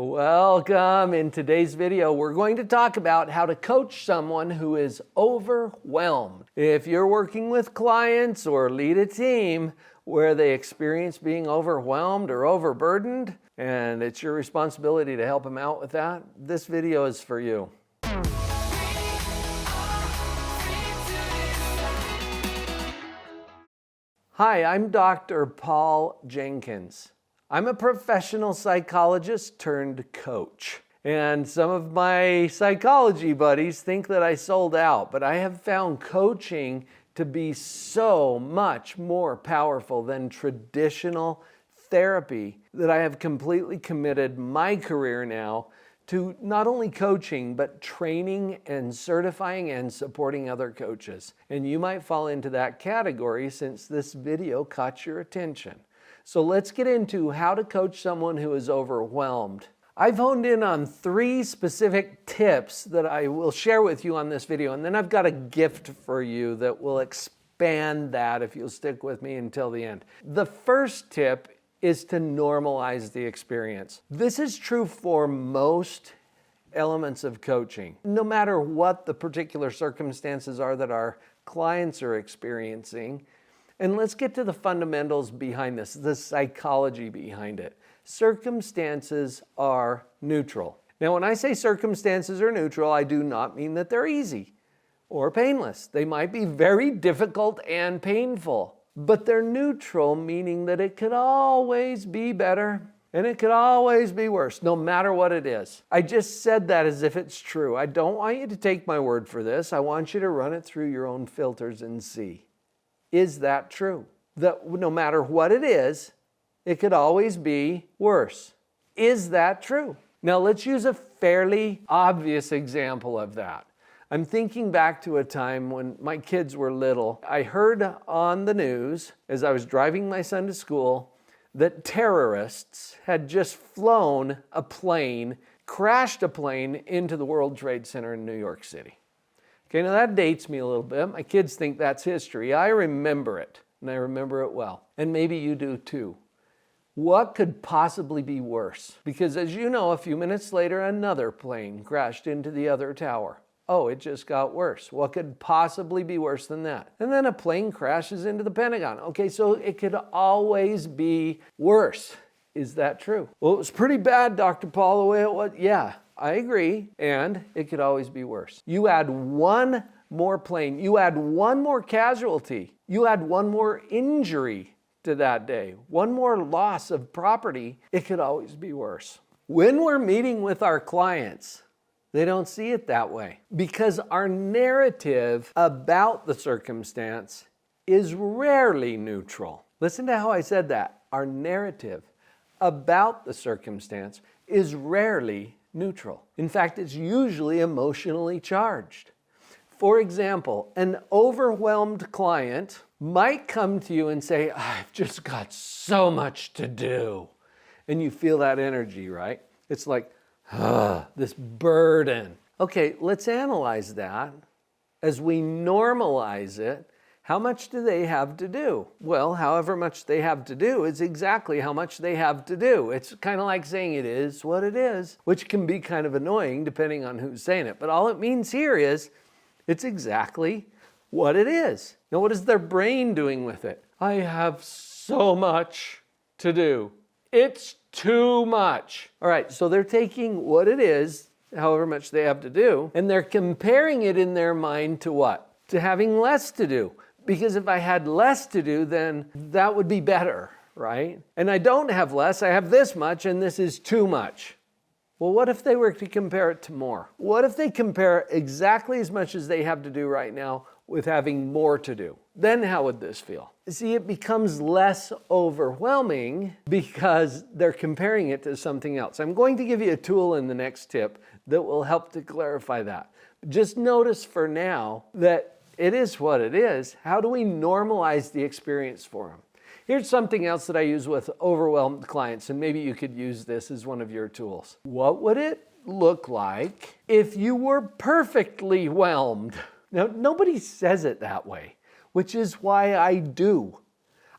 Welcome. In today's video, we're going to talk about how to coach someone who is overwhelmed. If you're working with clients or lead a team where they experience being overwhelmed or overburdened, and it's your responsibility to help them out with that, this video is for you. Hi, I'm Dr. Paul Jenkins. I'm a professional psychologist turned coach. And some of my psychology buddies think that I sold out, but I have found coaching to be so much more powerful than traditional therapy that I have completely committed my career now to not only coaching, but training and certifying and supporting other coaches. And you might fall into that category since this video caught your attention. So let's get into how to coach someone who is overwhelmed. I've honed in on 3 specific tips that I will share with you on this video, and then I've got a gift for you that will expand that if you'll stick with me until the end. The first tip is to normalize the experience. This is true for most elements of coaching. No matter what the particular circumstances are that our clients are experiencing, and let's get to the fundamentals behind this, the psychology behind it. Circumstances are neutral. Now, when I say circumstances are neutral, I do not mean that they're easy or painless. They might be very difficult and painful, but they're neutral, meaning that it could always be better and it could always be worse, no matter what it is. I just said that as if it's true. I don't want you to take my word for this. I want you to run it through your own filters and see. Is that true? That no matter what it is, it could always be worse. Is that true? Now let's use a fairly obvious example of that. I'm thinking back to a time when my kids were little. I heard on the news as I was driving my son to school that terrorists had just flown a plane, crashed a plane into the World Trade Center in New York City. Okay, now that dates me a little bit. My kids think that's history. I remember it, and I remember it well. And maybe you do too. What could possibly be worse? Because as you know, a few minutes later, another plane crashed into the other tower. Oh, it just got worse. What could possibly be worse than that? And then a plane crashes into the Pentagon. Okay, so it could always be worse. Is that true? Well, it was pretty bad, Dr. Paul, the way it was. Yeah, I agree. And it could always be worse. You add one more plane. You add one more casualty. You add one more injury to that day. One more loss of property. It could always be worse. When we're meeting with our clients, they don't see it that way because our narrative about the circumstance is rarely neutral. Listen to how I said that. Our narrative about the circumstance is rarely neutral. In fact, it's usually emotionally charged. For example, an overwhelmed client might come to you and say, I've just got so much to do. And you feel that energy, right? It's like, this burden. Okay, let's analyze that. As we normalize it, how much do they have to do? Well, however much they have to do is exactly how much they have to do. It's kind of like saying it is what it is, which can be kind of annoying depending on who's saying it. But all it means here is it's exactly what it is. Now, what is their brain doing with it? I have so much to do. It's too much. All right, so they're taking what it is, however much they have to do, and they're comparing it in their mind to what? To having less to do. Because if I had less to do, then that would be better, right? And I don't have less, I have this much, and this is too much. Well, what if they were to compare it to more? What if they compare exactly as much as they have to do right now with having more to do? Then how would this feel? See, it becomes less overwhelming because they're comparing it to something else. I'm going to give you a tool in the next tip that will help to clarify that. Just notice for now that it is what it is. How do we normalize the experience for them? Here's something else that I use with overwhelmed clients, and maybe you could use this as one of your tools. What would it look like if you were perfectly whelmed? Now, nobody says it that way, which is why I do.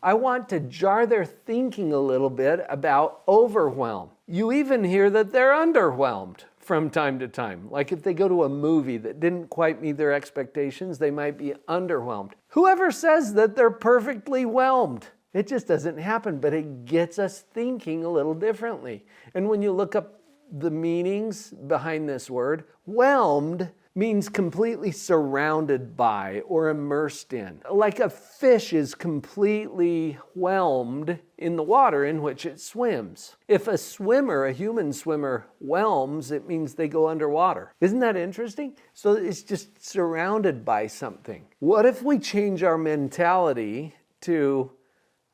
I want to jar their thinking a little bit about overwhelm. You even hear that they're underwhelmed from time to time. Like if they go to a movie that didn't quite meet their expectations, they might be underwhelmed. Whoever says that they're perfectly whelmed? It just doesn't happen, but it gets us thinking a little differently. And when you look up the meanings behind this word, whelmed means completely surrounded by or immersed in. Like a fish is completely whelmed in the water in which it swims. If a swimmer, a human swimmer, whelms, it means they go underwater. Isn't that interesting? So it's just surrounded by something. What if we change our mentality to,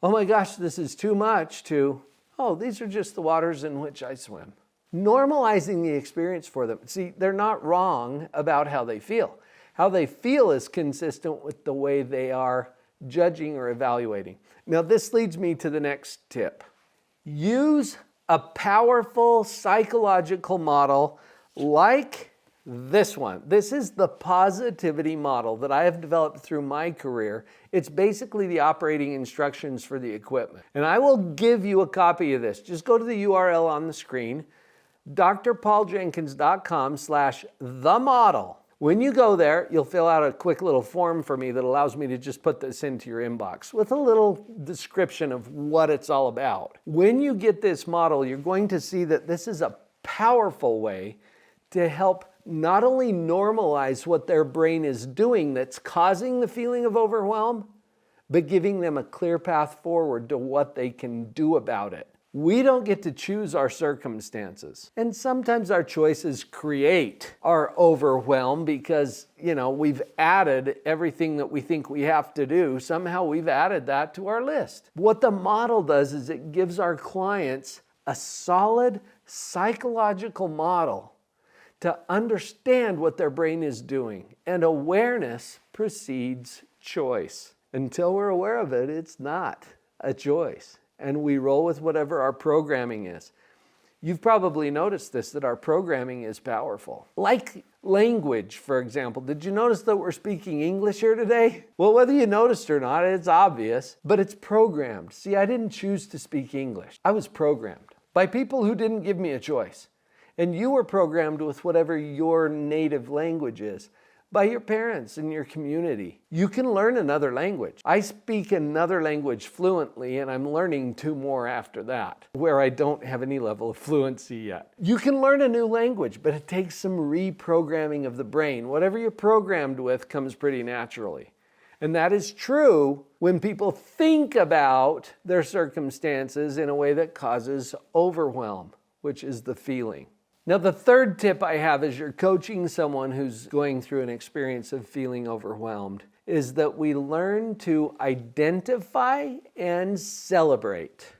oh my gosh, this is too much, to, oh, these are just the waters in which I swim. Normalizing the experience for them. See, they're not wrong about how they feel. How they feel is consistent with the way they are judging or evaluating. Now, this leads me to the next tip. Use a powerful psychological model like this one. This is the positivity model that I have developed through my career. It's basically the operating instructions for the equipment. And I will give you a copy of this. Just go to the URL on the screen, drpauljenkins.com/themodel. When you go there, you'll fill out a quick little form for me that allows me to just put this into your inbox with a little description of what it's all about. When you get this model, you're going to see that this is a powerful way to help not only normalize what their brain is doing that's causing the feeling of overwhelm, but giving them a clear path forward to what they can do about it. We don't get to choose our circumstances. And sometimes our choices create our overwhelm because, we've added everything that we think we have to do. Somehow we've added that to our list. What the model does is it gives our clients a solid psychological model to understand what their brain is doing. And awareness precedes choice. Until we're aware of it, it's not a choice. And we roll with whatever our programming is. You've probably noticed this, that our programming is powerful. Like language, for example. Did you notice that we're speaking English here today? Well, whether you noticed or not, it's obvious, but it's programmed. See, I didn't choose to speak English. I was programmed by people who didn't give me a choice. And you were programmed with whatever your native language is, by your parents and your community. You can learn another language. I speak another language fluently, and I'm learning 2 more after that, where I don't have any level of fluency yet. You can learn a new language, but it takes some reprogramming of the brain. Whatever you're programmed with comes pretty naturally. And that is true when people think about their circumstances in a way that causes overwhelm, which is the feeling. Now, the third tip I have as you're coaching someone who's going through an experience of feeling overwhelmed is that we learn to identify and celebrate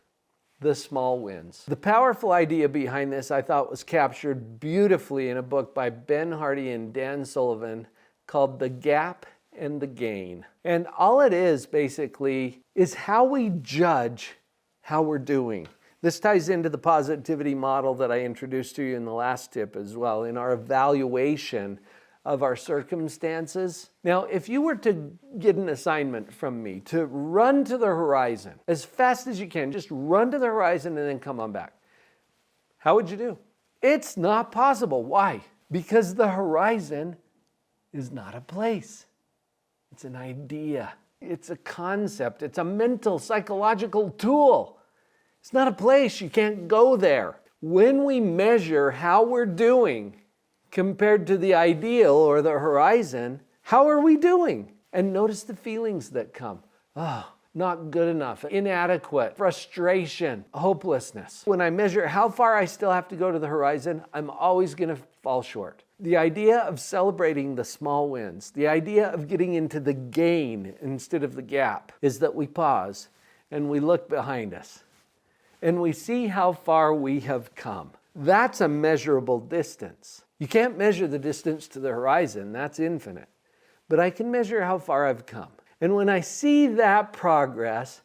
the small wins. The powerful idea behind this I thought was captured beautifully in a book by Ben Hardy and Dan Sullivan called The Gap and the Gain. And all it is basically is how we judge how we're doing. This ties into the positivity model that I introduced to you in the last tip as well, in our evaluation of our circumstances. Now, if you were to get an assignment from me to run to the horizon as fast as you can, just run to the horizon and then come on back, how would you do? It's not possible. Why? Because the horizon is not a place. It's an idea. It's a concept. It's a mental, psychological tool. It's not a place. You can't go there. When we measure how we're doing compared to the ideal or the horizon, how are we doing? And notice the feelings that come. Oh, not good enough, inadequate, frustration, hopelessness. When I measure how far I still have to go to the horizon, I'm always going to fall short. The idea of celebrating the small wins, the idea of getting into the gain instead of the gap, is that we pause and we look behind us. And we see how far we have come. That's a measurable distance. You can't measure the distance to the horizon, that's infinite. But I can measure how far I've come. And when I see that progress,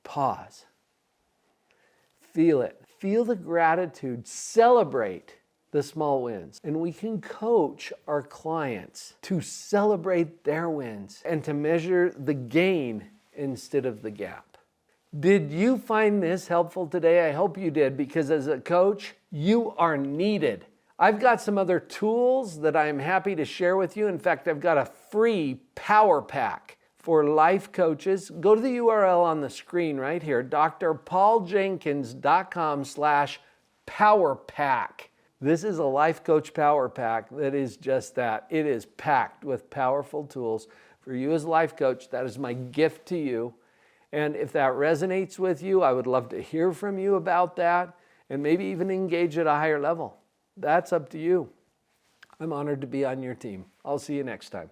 pause. Feel it. Feel the gratitude. Celebrate the small wins. And we can coach our clients to celebrate their wins and to measure the gain instead of the gap. Did you find this helpful today? I hope you did, because as a coach, you are needed. I've got some other tools that I'm happy to share with you. In fact, I've got a free power pack for life coaches. Go to the URL on the screen right here, drpauljenkins.com/powerpack. This is a life coach power pack that is just that. It is packed with powerful tools for you as a life coach. That is my gift to you. And if that resonates with you, I would love to hear from you about that and maybe even engage at a higher level. That's up to you. I'm honored to be on your team. I'll see you next time.